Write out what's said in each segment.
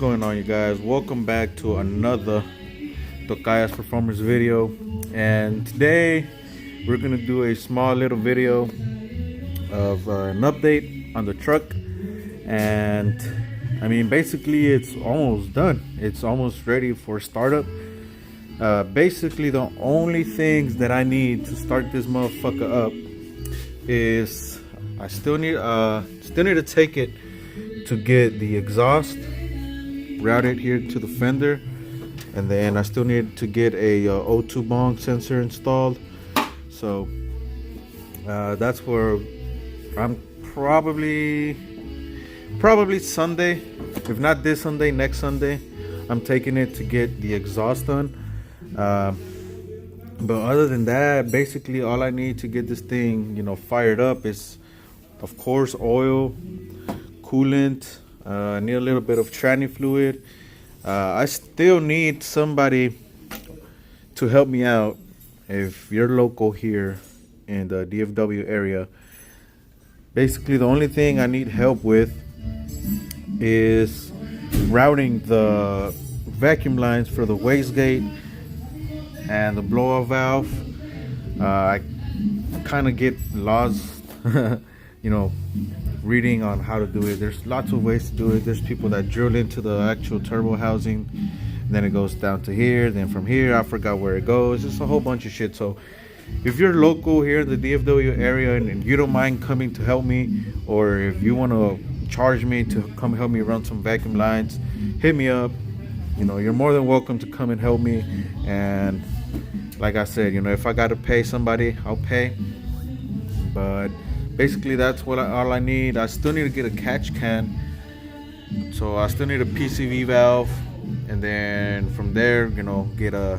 going on, you guys? Welcome back to another Tocayas Performers video. And today we're gonna do a small little video of an update on the truck. And I mean, basically it's almost done. It's almost ready for startup. Basically the only things that I need to start this motherfucker up is I still need to take it to get the exhaust routed here to the fender, and then I still need to get a O2 bong sensor installed. So that's where I'm probably Sunday, if not this Sunday, next Sunday, I'm taking it to get the exhaust done. But other than that, basically all I need to get this thing, fired up is, of course, oil, coolant. I need a little bit of tranny fluid. I still need somebody to help me out. If you're local here in the DFW area, basically the only thing I need help with is routing the vacuum lines for the wastegate and the blow-off valve. I kind of get lost reading on how to do it. There's lots of ways to do it. There's people that drill into the actual turbo housing, and then it goes down to here, then from here I forgot where it goes. It's a whole bunch of shit. So if you're local here in the DFW area and you don't mind coming to help me, or if you want to charge me to come help me run some vacuum lines, hit me up. You're more than welcome to come and help me. And like I said, if I gotta pay somebody, I'll pay. But basically that's all I need. I still need to get a catch can, so I still need a PCV valve, and then from there, get a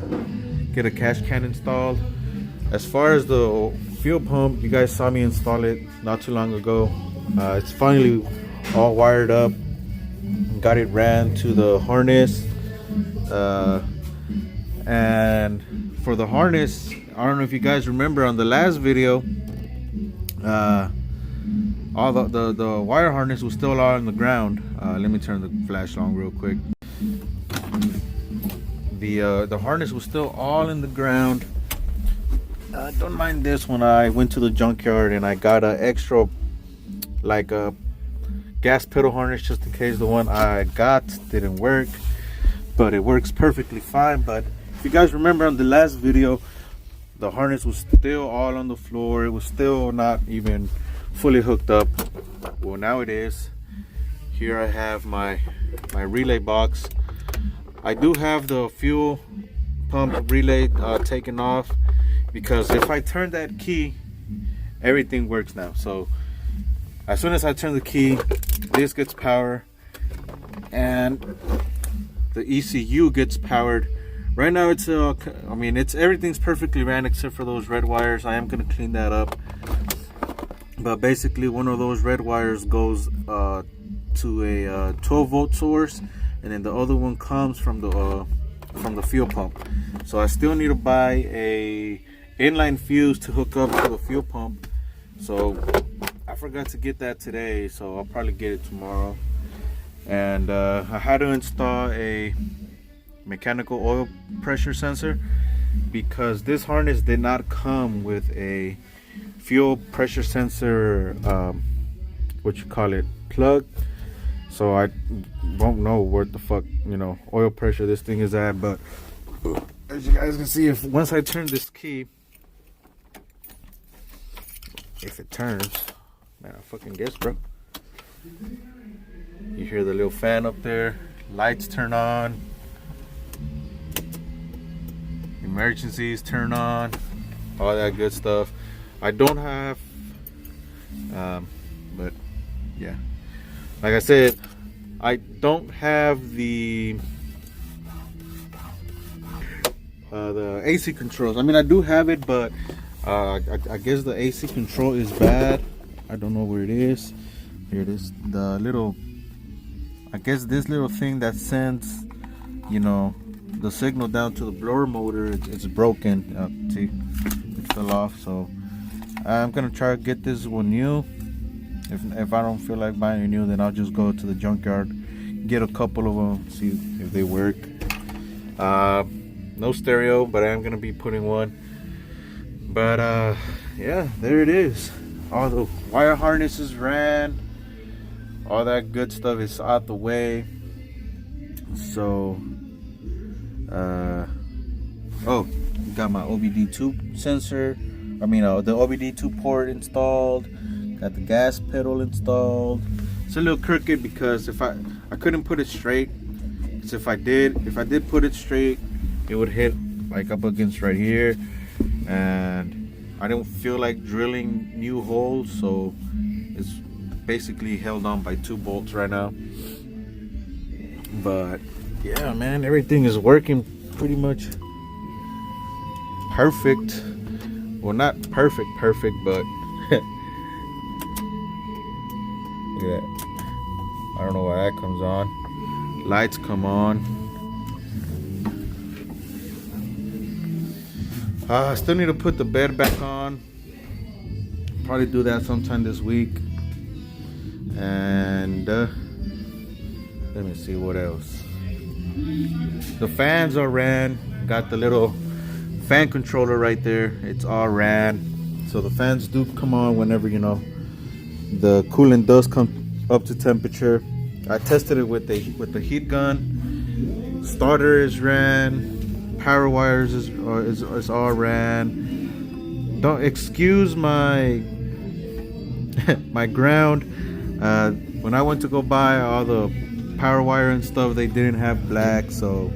catch can installed. As far as the fuel pump, you guys saw me install it not too long ago. It's finally all wired up. Got it ran to the harness, and for the harness, I don't know if you guys remember on the last video, all the wire harness was still all on the ground. Let me turn the flash on real quick. The harness was still all in the ground. Don't mind this, when I went to the junkyard and I got an extra, like a gas pedal harness, just in case the one I got didn't work, but it works perfectly fine. But if you guys remember on the last video, the harness was still all on the floor. It was still not even fully hooked up. Well, now it is. Here I have my relay box. I do have the fuel pump relay taken off, because if I turn that key, everything works now. So as soon as I turn the key, this gets power and the ECU gets powered. Right now it's everything's perfectly ran except for those red wires. I am gonna clean that up. But basically one of those red wires goes to a 12-volt source, and then the other one comes from the fuel pump. So I still need to buy a inline fuse to hook up to the fuel pump. So I forgot to get that today, so I'll probably get it tomorrow. And I had to install a mechanical oil pressure sensor, because this harness did not come with a fuel pressure sensor plug. So I won't know where the fuck oil pressure this thing is at. But as you guys can see, once I turn this key, if it turns, man, I fucking guess, bro. You hear the little fan up there, lights turn on, emergencies turn on, all that good stuff. I don't have but yeah, like I said, I don't have the AC controls. I mean, I do have it, but I guess the AC control is bad. I don't know where it is. Here it is. The little, I guess this little thing that sends the signal down to the blower motor, it's broken. See, it fell off. So I'm gonna try to get this one new. If I don't feel like buying a new, then I'll just go to the junkyard, get a couple of them, see if they work. No stereo, but I am gonna be putting one. But yeah, there it is. All the wire harnesses ran, all that good stuff is out the way. So oh, got my OBD2 sensor, the OBD2 port installed, got the gas pedal installed. It's a little crooked because if I couldn't put it straight, because if I did put it straight, it would hit like up against right here, and I don't feel like drilling new holes, so it's basically held on by 2 bolts right now. But yeah, man, everything is working pretty much perfect. Well, not perfect, but look at that. I don't know why that comes on. Lights come on. I still need to put the bed back on. Probably do that sometime this week. And let me see what else. The fans are ran. Got the little fan controller right there. It's all ran. So the fans do come on whenever, the coolant does come up to temperature. I tested it with the heat gun. Starter is ran. Power wires is all ran. Don't excuse my my ground. When I went to go buy all the power wire and stuff, they didn't have black, so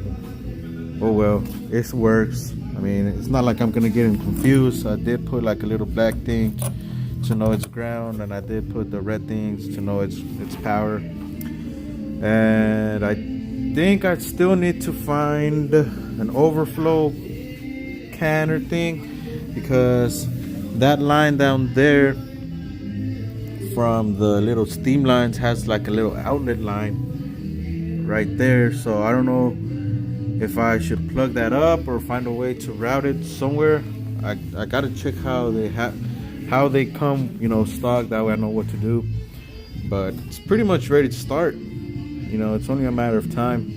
oh well, it works. I mean, it's not like I'm gonna get confused. I did put like a little black thing to know it's ground, and I did put the red things to know it's power. And I think I still need to find an overflow can or thing, because that line down there from the little steam lines has like a little outlet line right there. So I don't know if I should plug that up or find a way to route it somewhere. I gotta check how they come, stock. That way I know what to do. But it's pretty much ready to start. It's only a matter of time.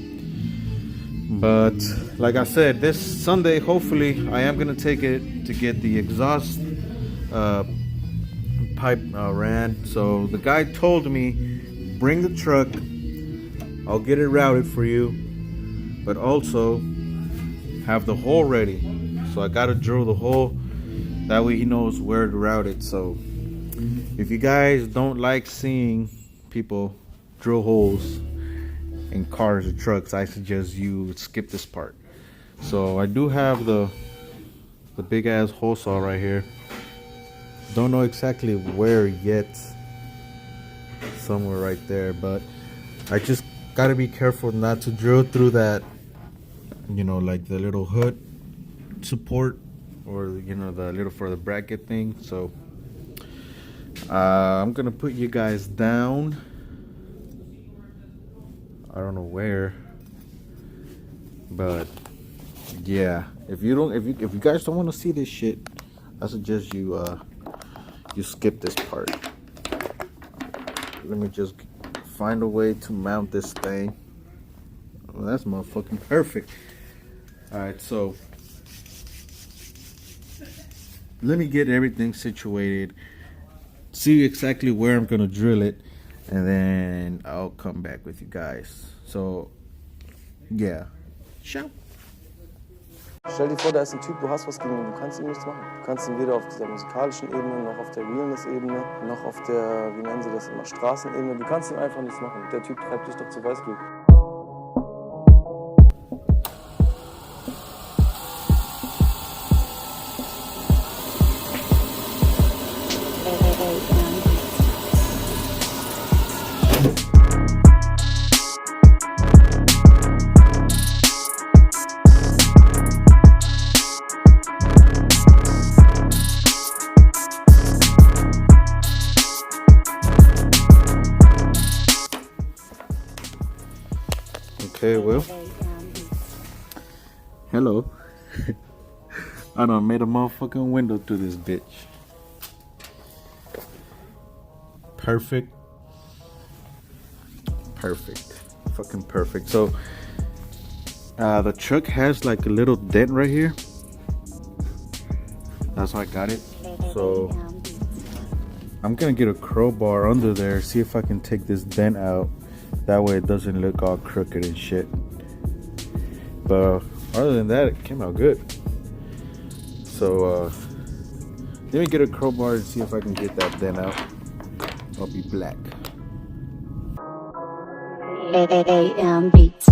But like I said, this Sunday, hopefully, I am gonna take it to get the exhaust pipe ran. So the guy told me, bring the truck, I'll get it routed for you, but also have the hole ready. So I gotta drill the hole, that way he knows where to route it. So if you guys don't like seeing people drill holes in cars or trucks, I suggest you skip this part. So I do have the big ass hole saw right here. Don't know exactly where yet. Somewhere right there, but I just gotta be careful not to drill through that, like the little hood support, or the little for the bracket thing. So I'm gonna put you guys down. I don't know where, but yeah, if you guys don't want to see this shit, I suggest you skip this part. Let me just find a way to mount this thing. Well, that's motherfucking perfect. Alright, so let me get everything situated, see exactly where I'm gonna drill it, and then I'll come back with you guys. So yeah, ciao. Stell dir vor, da ist ein Typ, du hast was gegen ihn, du kannst ihm nichts machen. Du kannst ihn weder auf dieser musikalischen Ebene, noch auf der Realness-Ebene, noch auf der, wie nennen sie das immer, Straßenebene. Du kannst ihm einfach nichts machen. Der Typ treibt dich doch zu Weißglut. Okay, well, hello. I done made a motherfucking window through this bitch. Perfect. fucking perfect. So the truck has like a little dent right here. That's how I got it. So I'm gonna get a crowbar under there, see if I can take this dent out. That way it doesn't look all crooked and shit. But other than that, it came out good. So let me get a crowbar and see if I can get that dent out. I'll be black. AM Beats.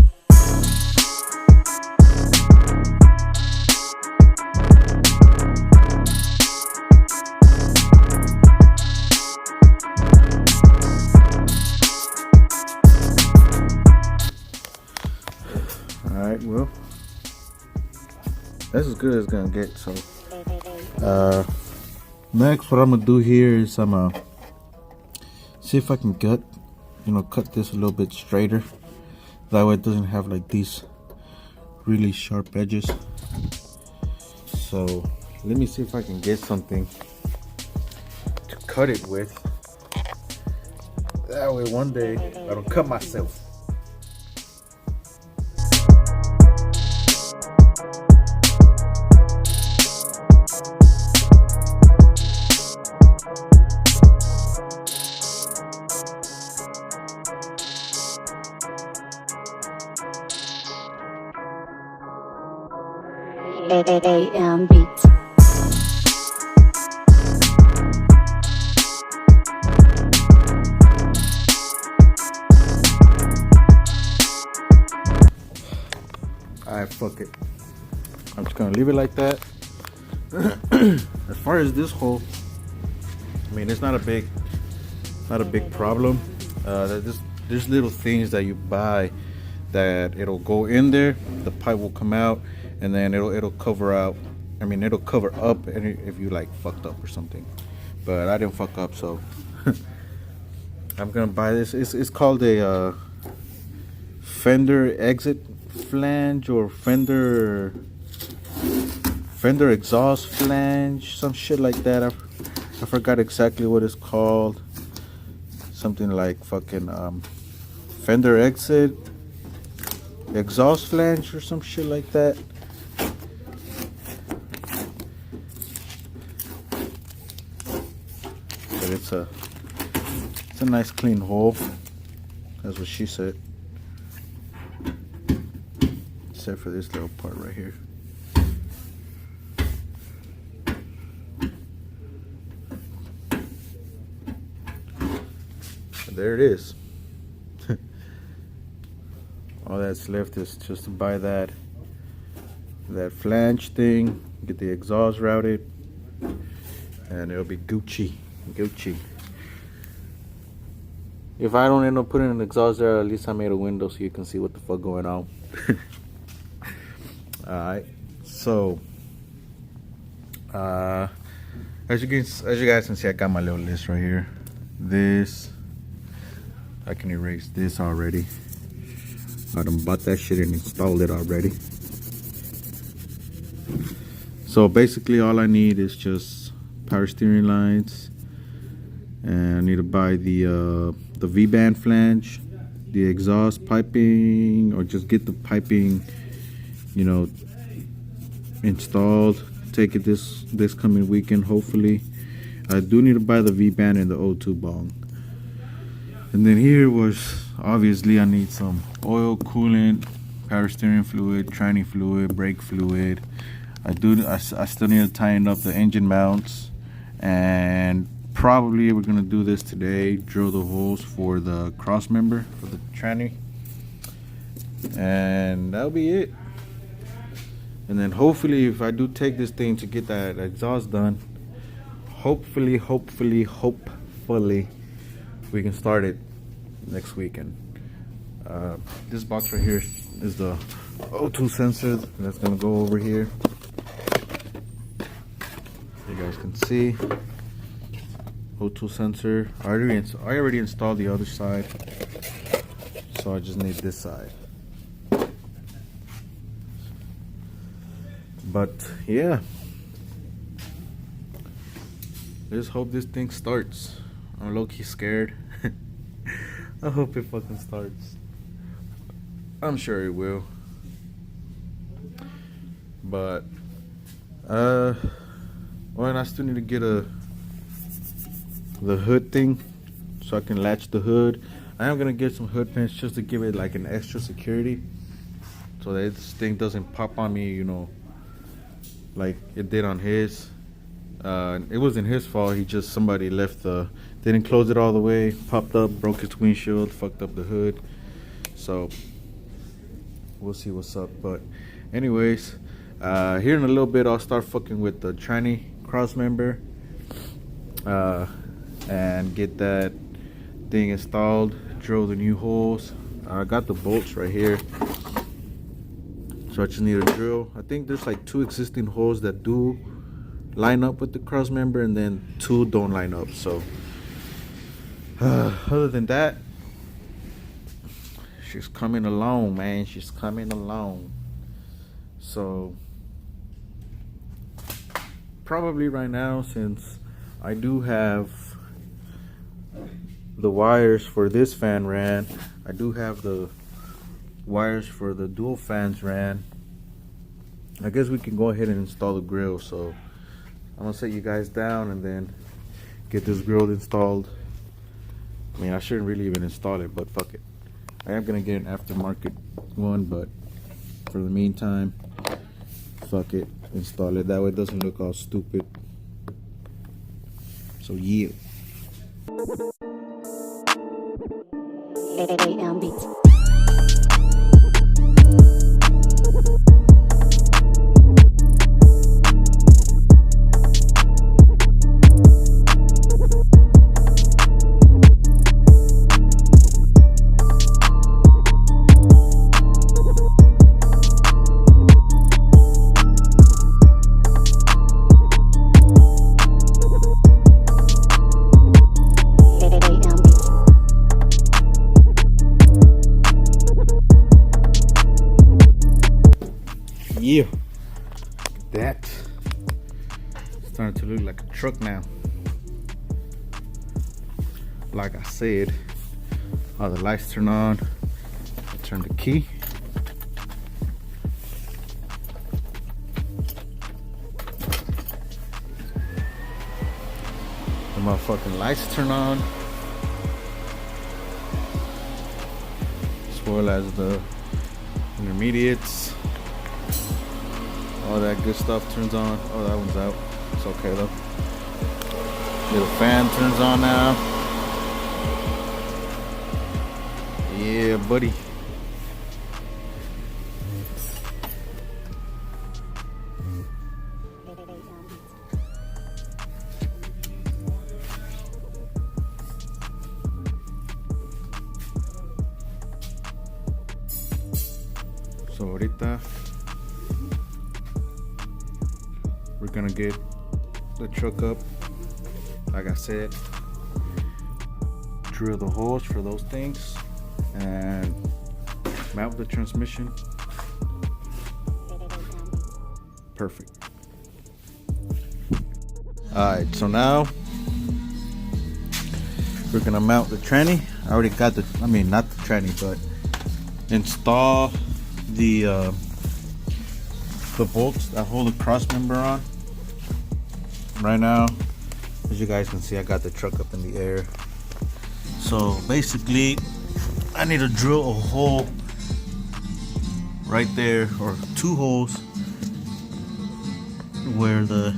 Alright, well, that's as good as it's gonna get. So next, what I'm gonna do here is I'm gonna see if I can cut this a little bit straighter. That way it doesn't have like these really sharp edges. So let me see if I can get something to cut it with. That way one day I don't cut myself. AM Beats. Alright, fuck it. I'm just gonna leave it like that. As far as this hole, I mean, it's not a big problem. There's little things that you buy that it'll go in there, the pipe will come out, and then it'll cover out. I mean, it'll cover up if you like fucked up or something. But I didn't fuck up, so I'm gonna buy this. It's called a Fender exit flange or Fender exhaust flange, some shit like that. I forgot exactly what it's called. Something like fucking Fender exit exhaust flange or some shit like that. But it's a nice clean hole. That's what she said. Except for this little part right here. And there it is. All that's left is just to buy that flange thing, get the exhaust routed, and it'll be Gucci. If I don't end up putting an exhaust there, at least I made a window so you can see what the fuck going on. Alright, so as you guys can see, I got my little list right here. This, I can erase this already. I done bought that shit and installed it already. So basically all I need is just power steering lines, and I need to buy the V-band flange, the exhaust piping, or just get the piping, you know, installed. Take it this coming weekend, hopefully. I do need to buy the V-band and the O2 bong. And then here was, obviously I need some oil, coolant, power steering fluid, tranny fluid, brake fluid. I still need to tighten up the engine mounts, and probably we're gonna do this today, drill the holes for the cross member for the tranny, and that'll be it. And then hopefully, if I do take this thing to get that exhaust done, hopefully we can start it next weekend. This box right here is the O2 sensor that's gonna go over here. You guys can see O2 sensor. I already installed the other side, so I just need this side. But yeah, let's hope this thing starts. I'm low-key scared. I hope it fucking starts. I'm sure it will. But well, and I still need to get the hood thing so I can latch the hood. I am gonna get some hood pins just to give it like an extra security, so that this thing doesn't pop on me, you know, like it did on his. It wasn't his fault. He just, somebody left didn't close it all the way, popped up, broke his windshield, fucked up the hood. So we'll see what's up. But anyways, here in a little bit I'll start fucking with the tranny crossmember and get that thing installed, drill the new holes. I got the bolts right here, so I just need a drill. I think there's like 2 existing holes that do line up with the crossmember, and then 2 don't line up. So other than that, she's coming along, man. She's coming along. So probably right now, since I do have the wires for this fan ran, I do have the wires for the dual fans ran, I guess we can go ahead and install the grill. So I'm gonna set you guys down and then get this grill installed. I mean, I shouldn't really even install it, but fuck it. I am gonna get an aftermarket one, but for the meantime, fuck it, install it. That way it doesn't look all stupid. So yeah. AM Beats. Yeah, that starting to look like a truck now. Like I said, all the lights turn on. I turn the key. The motherfucking lights turn on, as well as the intermediates. All that good stuff turns on. Oh, that one's out. It's okay though. Little fan turns on now. Yeah, buddy. So ahorita we're gonna get the truck up, like I said, drill the holes for those things, and mount the transmission. Perfect. Alright, so now we're gonna mount the tranny. I already got the, I mean not the tranny, but install the bolts that hold the cross member on. Right now, as you guys can see, I got the truck up in the air. So basically, I need to drill a hole right there, or 2 holes, where the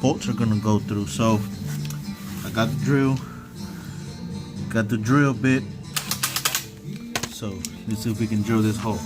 bolts are gonna go through. So I got the drill bit. So let's see if we can drill this hole.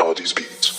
All these beats.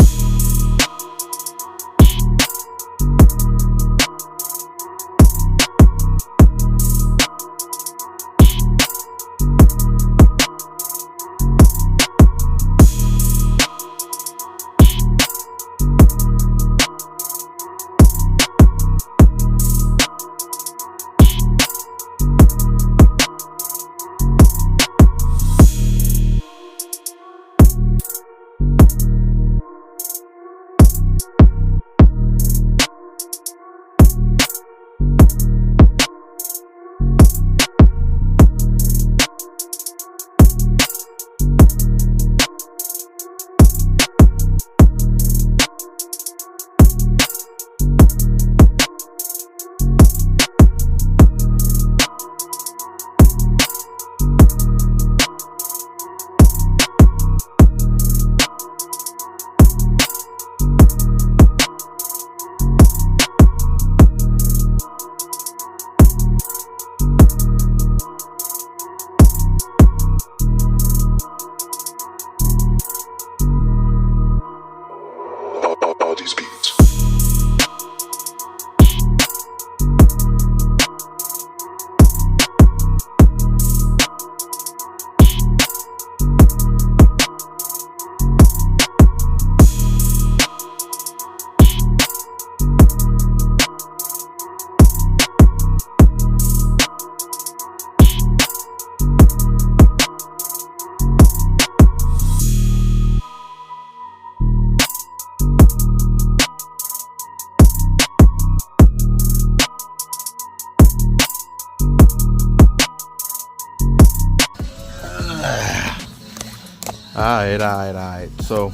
Alright. So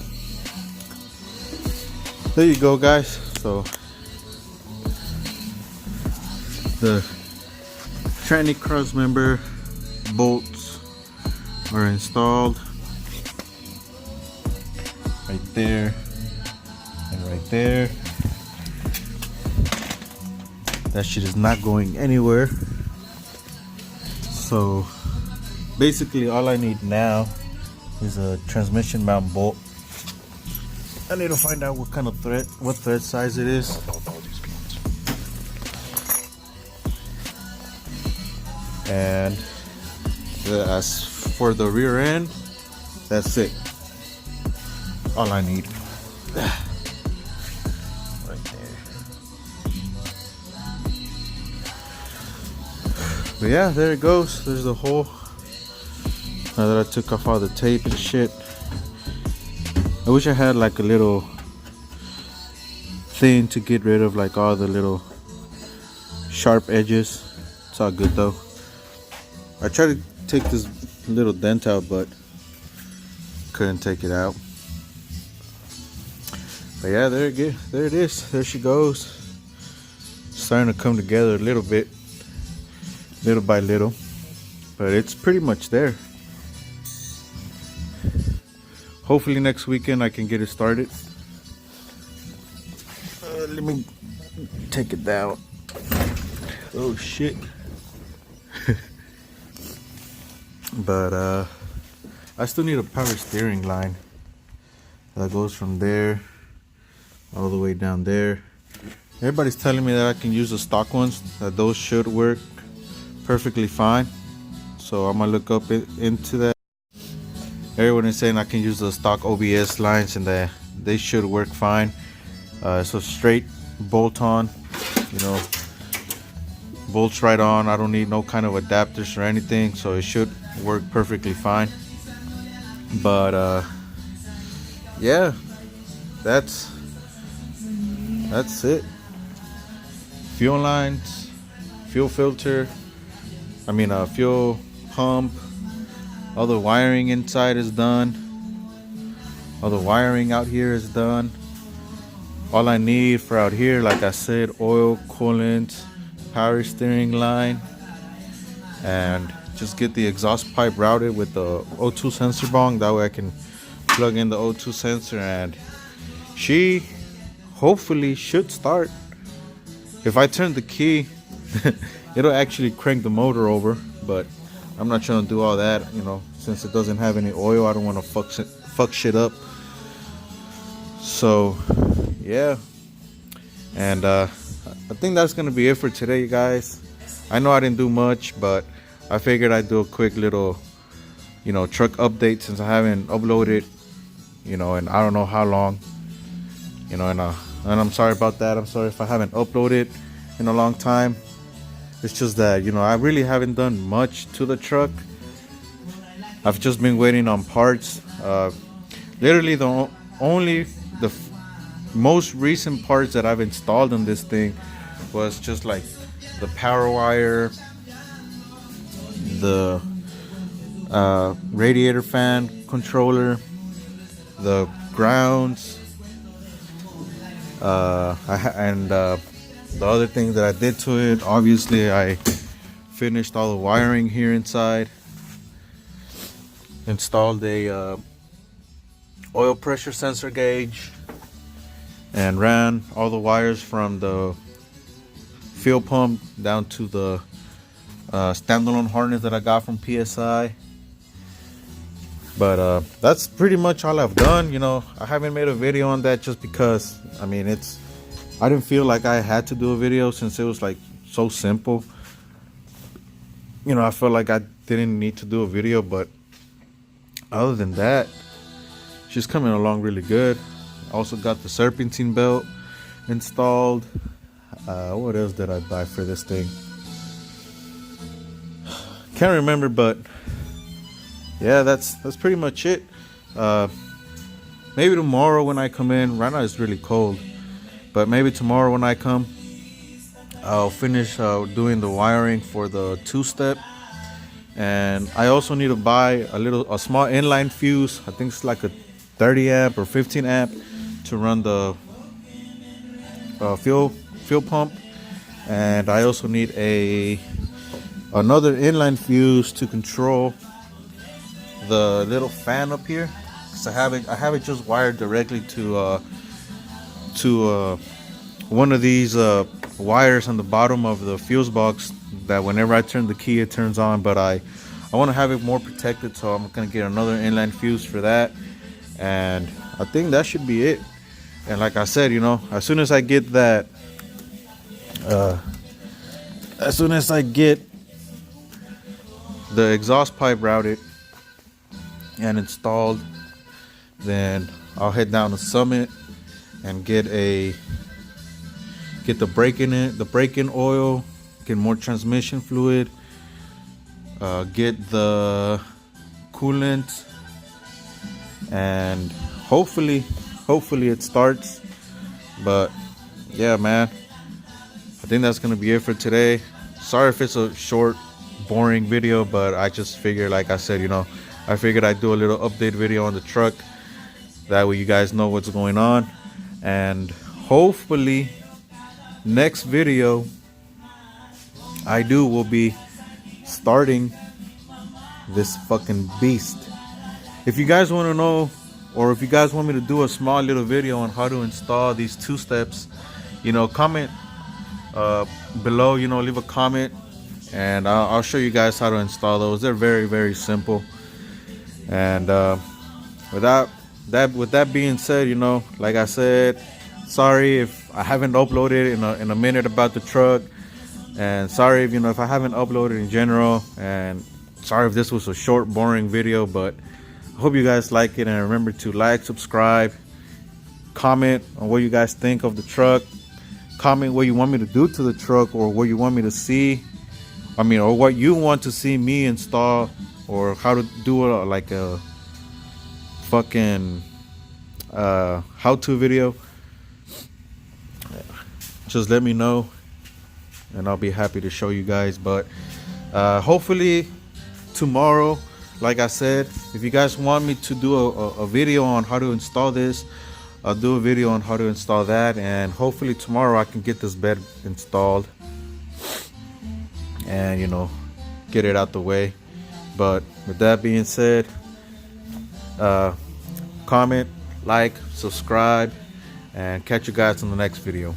there you go, guys. So the tranny crossmember bolts are installed right there and right there. That shit is not going anywhere. So basically all I need now is a transmission mount bolt. I need to find out what kind of thread size it is. And as for the rear end, that's it. All I need. Right there. But yeah, there it goes. There's the hole. Now that I took off all the tape and shit. I wish I had like a little thing to get rid of like all the little sharp edges. It's all good though. I tried to take this little dent out, but couldn't take it out. But yeah, there it is. There she goes. Starting to come together a little bit, little by little, but it's pretty much there. Hopefully next weekend I can get it started. Let me take it down. Oh shit. But I still need a power steering line that goes from there all the way down there. Everybody's telling me that I can use the stock ones, that those should work perfectly fine. So I'm gonna look up into that. Everyone is saying I can use the stock OBS lines and that they should work fine. So straight bolt on, you know, bolts right on. I don't need no kind of adapters or anything, so it should work perfectly fine. But yeah, that's it. Fuel lines, fuel filter, fuel pump, all the wiring inside is done, all the wiring out here is done. All I need for out here, like I said, oil, coolant, power steering line, and just get the exhaust pipe routed with the O2 sensor bong. That way I can plug in the O2 sensor and she hopefully should start. If I turn the key, it'll actually crank the motor over, but I'm not trying to do all that, you know, since it doesn't have any oil. I don't want to fuck shit up. So yeah, and I think that's gonna be it for today, you guys. I know I didn't do much, but I figured I'd do a quick little, you know, truck update since I haven't uploaded, you know, and I don't know how long, you know, and I'm sorry about that. I'm sorry if I haven't uploaded in a long time. It's just that, you know, I really haven't done much to the truck. I've just been waiting on parts. Literally the most recent parts that I've installed on this thing was just like the power wire, the radiator fan controller, the grounds, and the other things that I did to it. Obviously I finished all the wiring here inside, installed a oil pressure sensor gauge, and ran all the wires from the fuel pump down to the standalone harness that I got from PSI. But that's pretty much all I've done. You know, I haven't made a video on that just because, I mean, I didn't feel like I had to do a video since it was like so simple. You know, I felt like I didn't need to do a video, but other than that, she's coming along really good. Also got the serpentine belt installed. What else did I buy for this thing? Can't remember, but yeah, that's pretty much it. Maybe tomorrow when I come in. Right now it's really cold, but maybe tomorrow when I come, I'll finish doing the wiring for the two-step, And I also need to buy a small inline fuse. I think it's like a 30 amp or 15 amp to run the fuel pump. And I also need another inline fuse to control the little fan up here. Cause I have it just wired directly to one of these wires on the bottom of the fuse box, that whenever I turn the key it turns on. But I want to have it more protected, so I'm gonna get another inline fuse for that. And I think that should be it. And like I said, you know, as soon as I get that the exhaust pipe routed and installed, then I'll head down to Summit and get the brake-in oil, get more transmission fluid, get the coolant, and hopefully it starts. But yeah, man, I think that's gonna be it for today. Sorry if it's a short, boring video, but I just figured, like I said, you know, I figured I'd do a little update video on the truck. That way you guys know what's going on. And hopefully next video I do will be starting this fucking beast. If you guys want to know, or if you guys want me to do a small little video on how to install these two steps, you know, comment below, you know, leave a comment, and I'll show you guys how to install those. They're very, very simple. And with that being said, you know, like I said, sorry if I haven't uploaded in a minute about the truck, and sorry if, you know, if I haven't uploaded in general, and sorry if this was a short, boring video. But I hope you guys like it, and remember to like, subscribe, comment on what you guys think of the truck, comment what you want me to do to the truck, or what you want me to see, or what you want to see me install, or how to do like a fucking how-to video. Just let me know and I'll be happy to show you guys. But hopefully tomorrow, like I said, if you guys want me to do a video on how to install this, I'll do a video on how to install that. And hopefully tomorrow I can get this bed installed and, you know, get it out the way. But with that being said, comment, like, subscribe, and catch you guys in the next video.